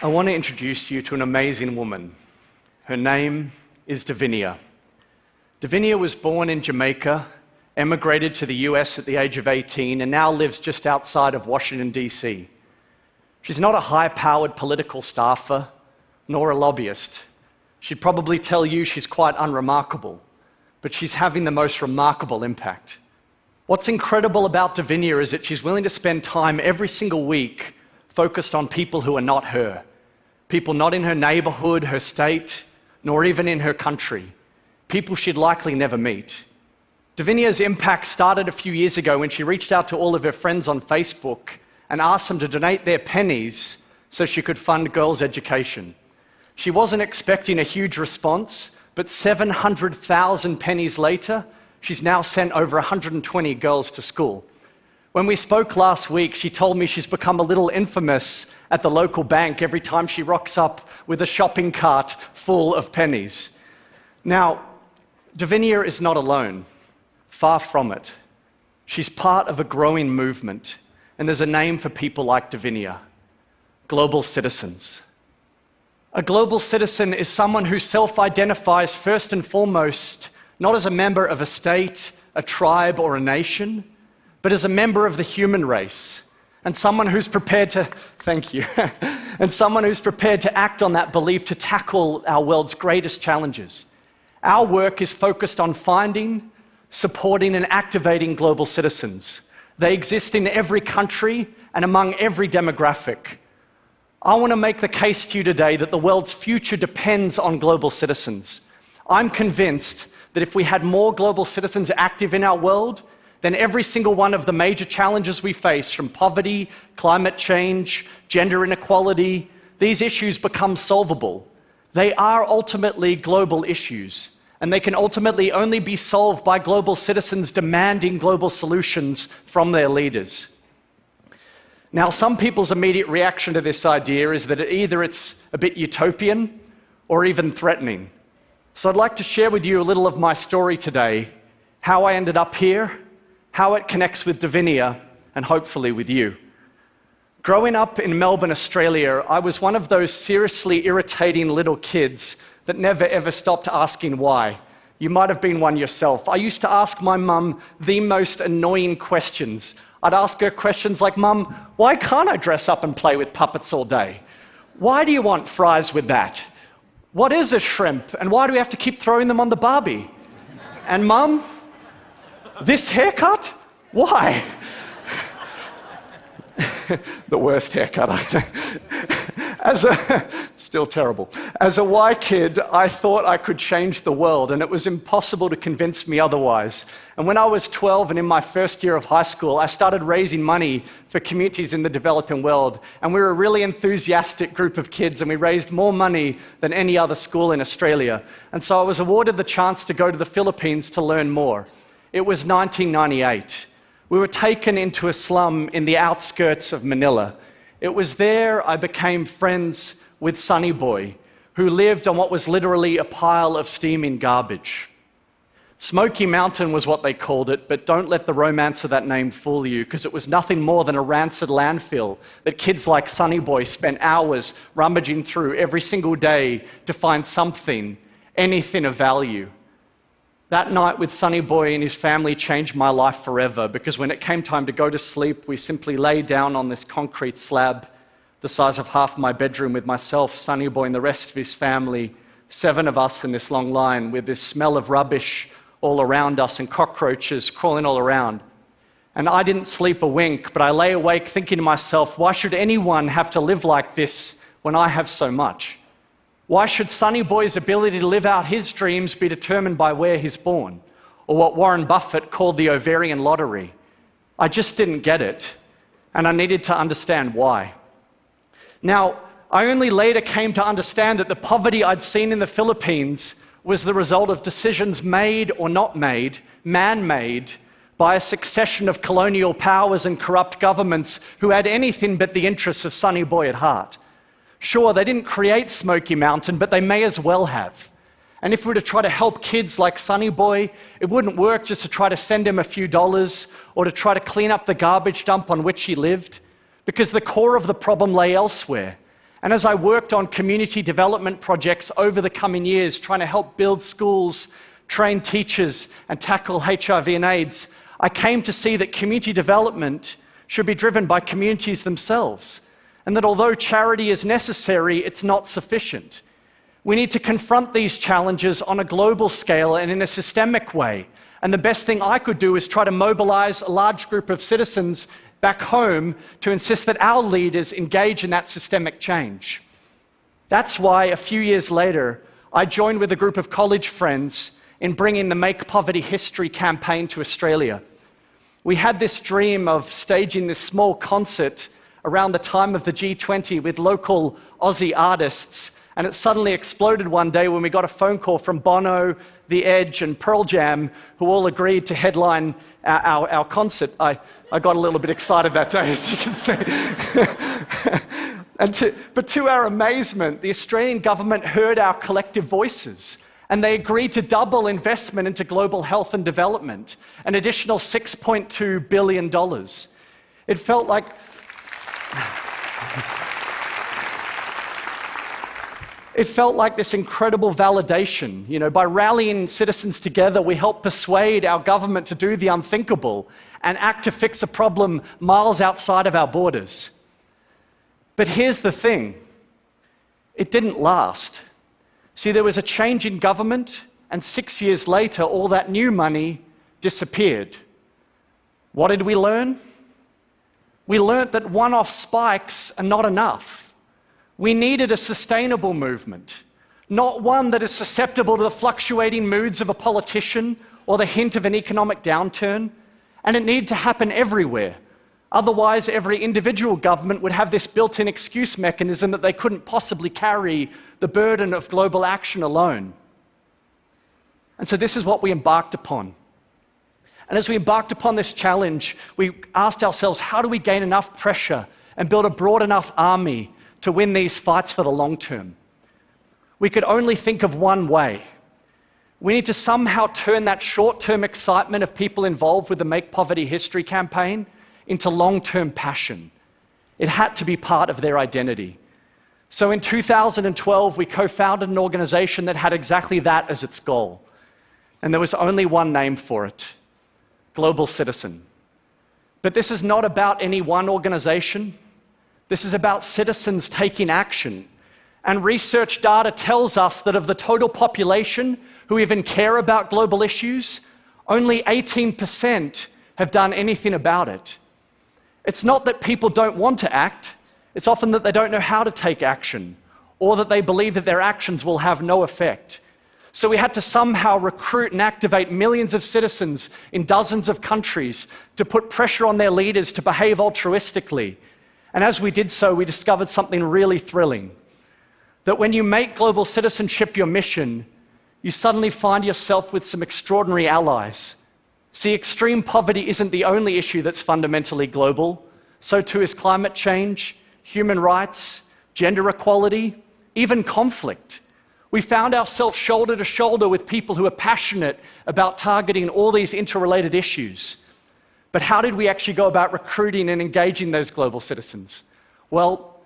I want to introduce you to an amazing woman. Her name is Davinia. Davinia was born in Jamaica, emigrated to the US at the age of 18, and now lives just outside of Washington, D.C. She's not a high-powered political staffer, nor a lobbyist. She'd probably tell you she's quite unremarkable, but she's having the most remarkable impact. What's incredible about Davinia is that she's willing to spend time every single week focused on people who are not her, people not in her neighborhood, her state, nor even in her country, people she'd likely never meet. Davinia's impact started a few years ago when she reached out to all of her friends on Facebook and asked them to donate their pennies so she could fund girls' education. She wasn't expecting a huge response, but 700,000 pennies later, she's now sent over 120 girls to school. When we spoke last week, she told me she's become a little infamous at the local bank every time she rocks up with a shopping cart full of pennies. Now, Davinia is not alone. Far from it. She's part of a growing movement, and there's a name for people like Davinia: global citizens. A global citizen is someone who self-identifies first and foremost not as a member of a state, a tribe, or a nation, but as a member of the human race, and someone who's prepared to, thank you, and someone who's prepared to act on that belief to tackle our world's greatest challenges. Our work is focused on finding, supporting, and activating global citizens. They exist in every country and among every demographic. I want to make the case to you today that the world's future depends on global citizens. I'm convinced that if we had more global citizens active in our world, then every single one of the major challenges we face, from poverty, climate change, gender inequality, these issues become solvable. They are ultimately global issues, and they can ultimately only be solved by global citizens demanding global solutions from their leaders. Now, some people's immediate reaction to this idea is that either it's a bit utopian or even threatening. So I'd like to share with you a little of my story today, how I ended up here, how it connects with Davinia, and hopefully with you. Growing up in Melbourne, Australia, I was one of those seriously irritating little kids that never ever stopped asking why. You might have been one yourself. I used to ask my mum the most annoying questions. I'd ask her questions like, "Mum, why can't I dress up and play with puppets all day? Why do you want fries with that? What is a shrimp, and why do we have to keep throwing them on the Barbie? And Mum, this haircut? Why?" The worst haircut, I think. Still terrible. As a Y kid, I thought I could change the world, and it was impossible to convince me otherwise. And when I was 12 and in my first year of high school, I started raising money for communities in the developing world. And we were a really enthusiastic group of kids, and we raised more money than any other school in Australia. And so I was awarded the chance to go to the Philippines to learn more. It was 1998. We were taken into a slum in the outskirts of Manila. It was there I became friends with Sonny Boy, who lived on what was literally a pile of steaming garbage. Smoky Mountain was what they called it, but don't let the romance of that name fool you, because it was nothing more than a rancid landfill that kids like Sonny Boy spent hours rummaging through every single day to find something, anything of value. That night with Sonny Boy and his family changed my life forever, because when it came time to go to sleep, we simply lay down on this concrete slab the size of half my bedroom with myself, Sonny Boy, and the rest of his family, 7 of us in this long line with this smell of rubbish all around us and cockroaches crawling all around. And I didn't sleep a wink, but I lay awake thinking to myself, why should anyone have to live like this when I have so much? Why should Sonny Boy's ability to live out his dreams be determined by where he's born, or what Warren Buffett called the ovarian lottery? I just didn't get it, and I needed to understand why. Now, I only later came to understand that the poverty I'd seen in the Philippines was the result of decisions made or not made, man-made, by a succession of colonial powers and corrupt governments who had anything but the interests of Sonny Boy at heart. Sure, they didn't create Smoky Mountain, but they may as well have. And if we were to try to help kids like Sonny Boy, it wouldn't work just to try to send him a few dollars or to try to clean up the garbage dump on which he lived, because the core of the problem lay elsewhere. And as I worked on community development projects over the coming years, trying to help build schools, train teachers, and tackle HIV and AIDS, I came to see that community development should be driven by communities themselves, and that although charity is necessary, it's not sufficient. We need to confront these challenges on a global scale and in a systemic way. And the best thing I could do is try to mobilize a large group of citizens back home to insist that our leaders engage in that systemic change. That's why a few years later, I joined with a group of college friends in bringing the Make Poverty History campaign to Australia. We had this dream of staging this small concert around the time of the G20 with local Aussie artists, and it suddenly exploded one day when we got a phone call from Bono, The Edge, and Pearl Jam, who all agreed to headline our concert. I got a little bit excited that day, as you can see. But to our amazement, the Australian government heard our collective voices, and they agreed to double investment into global health and development, an additional $6.2 billion. It felt like... It felt like this incredible validation. You know, by rallying citizens together, we helped persuade our government to do the unthinkable and act to fix a problem miles outside of our borders. But here's the thing. It didn't last. See, there was a change in government, and 6 years later, all that new money disappeared. What did we learn? We learned that one-off spikes are not enough. We needed a sustainable movement, not one that is susceptible to the fluctuating moods of a politician or the hint of an economic downturn, and it needed to happen everywhere. Otherwise, every individual government would have this built-in excuse mechanism that they couldn't possibly carry the burden of global action alone. And so this is what we embarked upon. And as we embarked upon this challenge, we asked ourselves, how do we gain enough pressure and build a broad enough army to win these fights for the long term? We could only think of one way. We need to somehow turn that short-term excitement of people involved with the Make Poverty History campaign into long-term passion. It had to be part of their identity. So in 2012, we co-founded an organization that had exactly that as its goal. And there was only one name for it: Global Citizen. But this is not about any one organization. This is about citizens taking action. And research data tells us that of the total population who even care about global issues, only 18% have done anything about it. It's not that people don't want to act, it's often that they don't know how to take action, or that they believe that their actions will have no effect. So we had to somehow recruit and activate millions of citizens in dozens of countries to put pressure on their leaders to behave altruistically. And as we did so, we discovered something really thrilling. That when you make global citizenship your mission, you suddenly find yourself with some extraordinary allies. See, extreme poverty isn't the only issue that's fundamentally global. So too is climate change, human rights, gender equality, even conflict. We found ourselves shoulder to shoulder with people who are passionate about targeting all these interrelated issues. But how did we actually go about recruiting and engaging those global citizens? Well,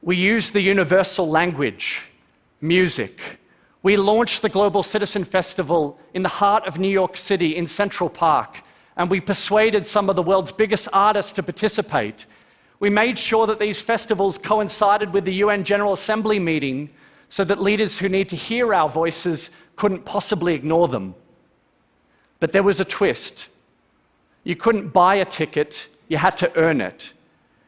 we used the universal language, music. We launched the Global Citizen Festival in the heart of New York City in Central Park, and we persuaded some of the world's biggest artists to participate. We made sure that these festivals coincided with the UN General Assembly meeting so that leaders who need to hear our voices couldn't possibly ignore them. But there was a twist. You couldn't buy a ticket, you had to earn it.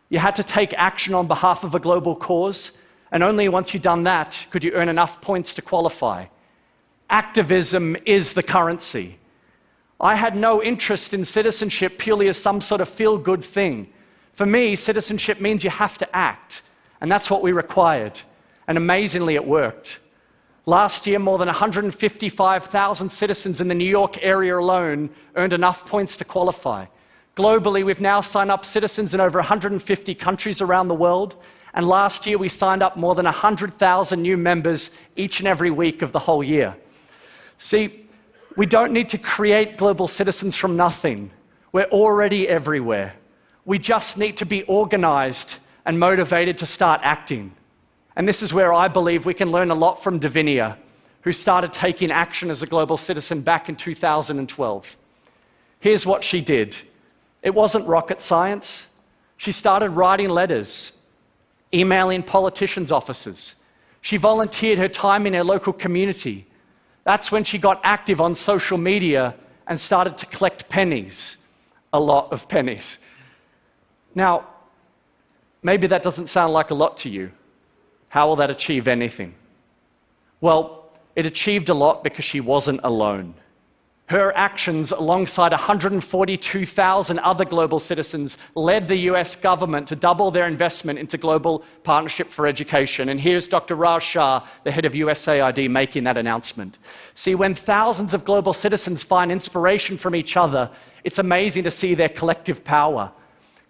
You had to take action on behalf of a global cause, and only once you'd done that could you earn enough points to qualify. Activism is the currency. I had no interest in citizenship purely as some sort of feel-good thing. For me, citizenship means you have to act, and that's what we required. And amazingly, it worked. Last year, more than 155,000 citizens in the New York area alone earned enough points to qualify. Globally, we've now signed up citizens in over 150 countries around the world, and last year we signed up more than 100,000 new members each and every week of the whole year. See, we don't need to create global citizens from nothing. We're already everywhere. We just need to be organized and motivated to start acting. And this is where I believe we can learn a lot from Davinia, who started taking action as a global citizen back in 2012. Here's what she did. It wasn't rocket science. She started writing letters, emailing politicians' offices. She volunteered her time in her local community. That's when she got active on social media and started to collect pennies, a lot of pennies. Now, maybe that doesn't sound like a lot to you. How will that achieve anything? Well, it achieved a lot because she wasn't alone. Her actions, alongside 142,000 other global citizens, led the US government to double their investment into Global Partnership for Education. And here's Dr. Raj Shah, the head of USAID, making that announcement. See, when thousands of global citizens find inspiration from each other, it's amazing to see their collective power.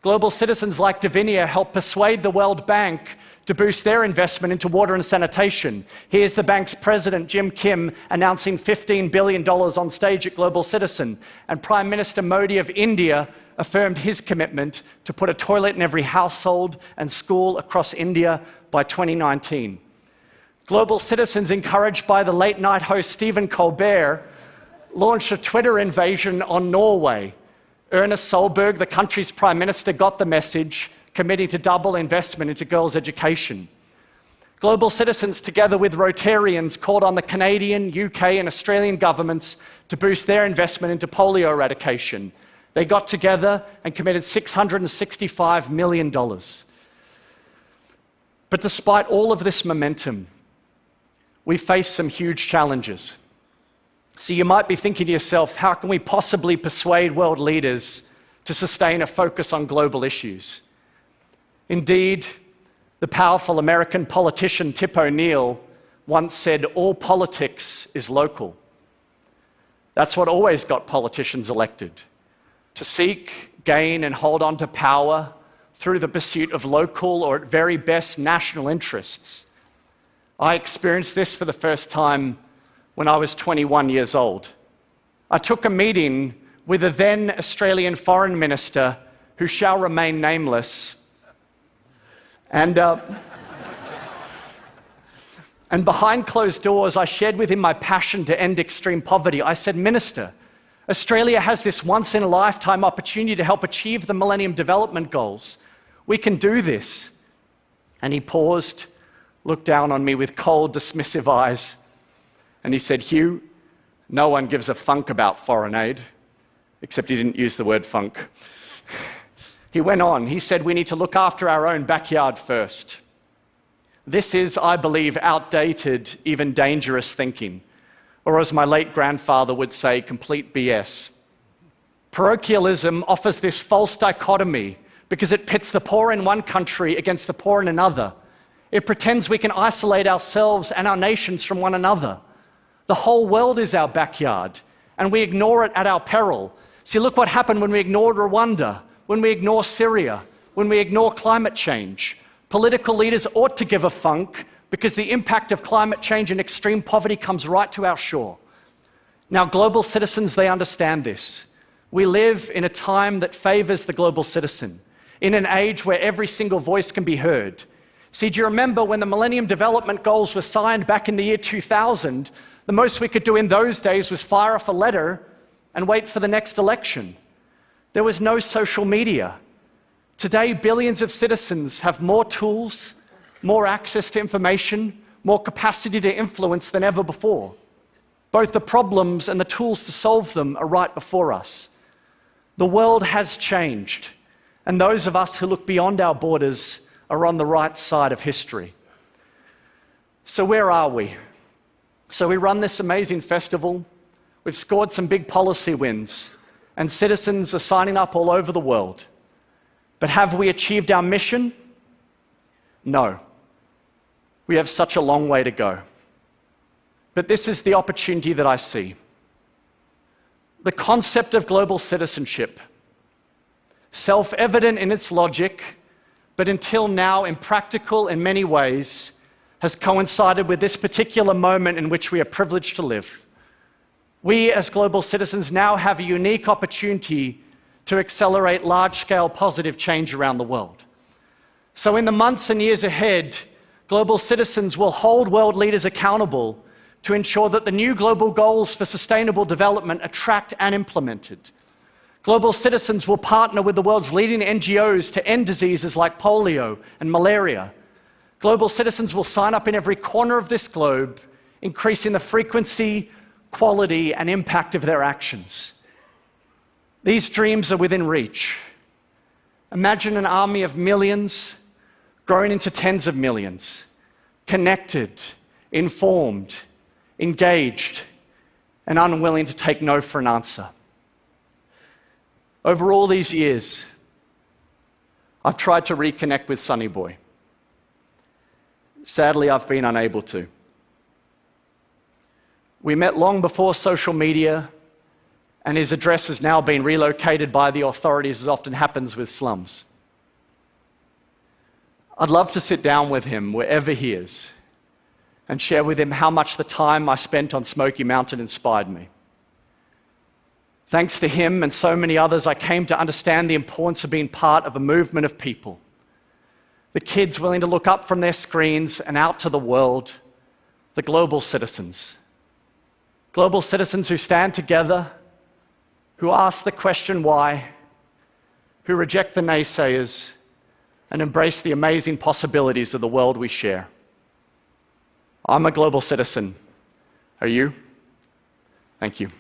Global citizens like Davinia help persuade the World Bank to boost their investment into water and sanitation. Here's the bank's president, Jim Kim, announcing $15 billion on stage at Global Citizen. And Prime Minister Modi of India affirmed his commitment to put a toilet in every household and school across India by 2019. Global citizens, encouraged by the late-night host Stephen Colbert, launched a Twitter invasion on Norway. Ernest Solberg, the country's prime minister, got the message, committing to double investment into girls' education. Global citizens, together with Rotarians, called on the Canadian, UK, and Australian governments to boost their investment into polio eradication. They got together and committed $665 million. But despite all of this momentum, we face some huge challenges. So you might be thinking to yourself, how can we possibly persuade world leaders to sustain a focus on global issues? Indeed, the powerful American politician Tip O'Neill once said, all politics is local. That's what always got politicians elected, to seek, gain, and hold on to power through the pursuit of local or, at very best, national interests. I experienced this for the first time when I was 21 years old. I took a meeting with a then Australian Foreign Minister, who shall remain nameless, and behind closed doors, I shared with him my passion to end extreme poverty. I said, Minister, Australia has this once-in-a-lifetime opportunity to help achieve the Millennium Development Goals. We can do this. And he paused, looked down on me with cold, dismissive eyes, and he said, Hugh, no one gives a funk about foreign aid, except he didn't use the word funk. He went on, he said, we need to look after our own backyard first. This is, I believe, outdated, even dangerous thinking, or as my late grandfather would say, complete BS. Parochialism offers this false dichotomy because it pits the poor in one country against the poor in another. It pretends we can isolate ourselves and our nations from one another. The whole world is our backyard, and we ignore it at our peril. See, look what happened when we ignored Rwanda, when we ignore Syria, when we ignore climate change. Political leaders ought to give a funk because the impact of climate change and extreme poverty comes right to our shore. Now, global citizens, they understand this. We live in a time that favors the global citizen, in an age where every single voice can be heard. See, do you remember when the Millennium Development Goals were signed back in the year 2000, the most we could do in those days was fire off a letter and wait for the next election. There was no social media. Today, billions of citizens have more tools, more access to information, more capacity to influence than ever before. Both the problems and the tools to solve them are right before us. The world has changed, and those of us who look beyond our borders are on the right side of history. So where are we? So we run this amazing festival, we've scored some big policy wins, and citizens are signing up all over the world. But have we achieved our mission? No. We have such a long way to go. But this is the opportunity that I see. The concept of global citizenship, self-evident in its logic, but until now impractical in many ways, has coincided with this particular moment in which we are privileged to live. We, as global citizens, now have a unique opportunity to accelerate large-scale positive change around the world. So in the months and years ahead, Global citizens will hold world leaders accountable to ensure that the new global goals for sustainable development are tracked and implemented. Global citizens will partner with the world's leading NGOs to end diseases like polio and malaria. Global citizens will sign up in every corner of this globe, increasing the frequency, quality, and impact of their actions. These dreams are within reach. Imagine an army of millions grown into tens of millions, connected, informed, engaged, and unwilling to take no for an answer. Over all these years, I've tried to reconnect with Sonny Boy. Sadly, I've been unable to. We met long before social media, and his address has now been relocated by the authorities, as often happens with slums. I'd love to sit down with him wherever he is and share with him how much the time I spent on Smoky Mountain inspired me. Thanks to him and so many others, I came to understand the importance of being part of a movement of people. The kids willing to look up from their screens and out to the world, the global citizens. Global citizens who stand together, who ask the question why, who reject the naysayers, and embrace the amazing possibilities of the world we share. I'm a global citizen. Are you? Thank you.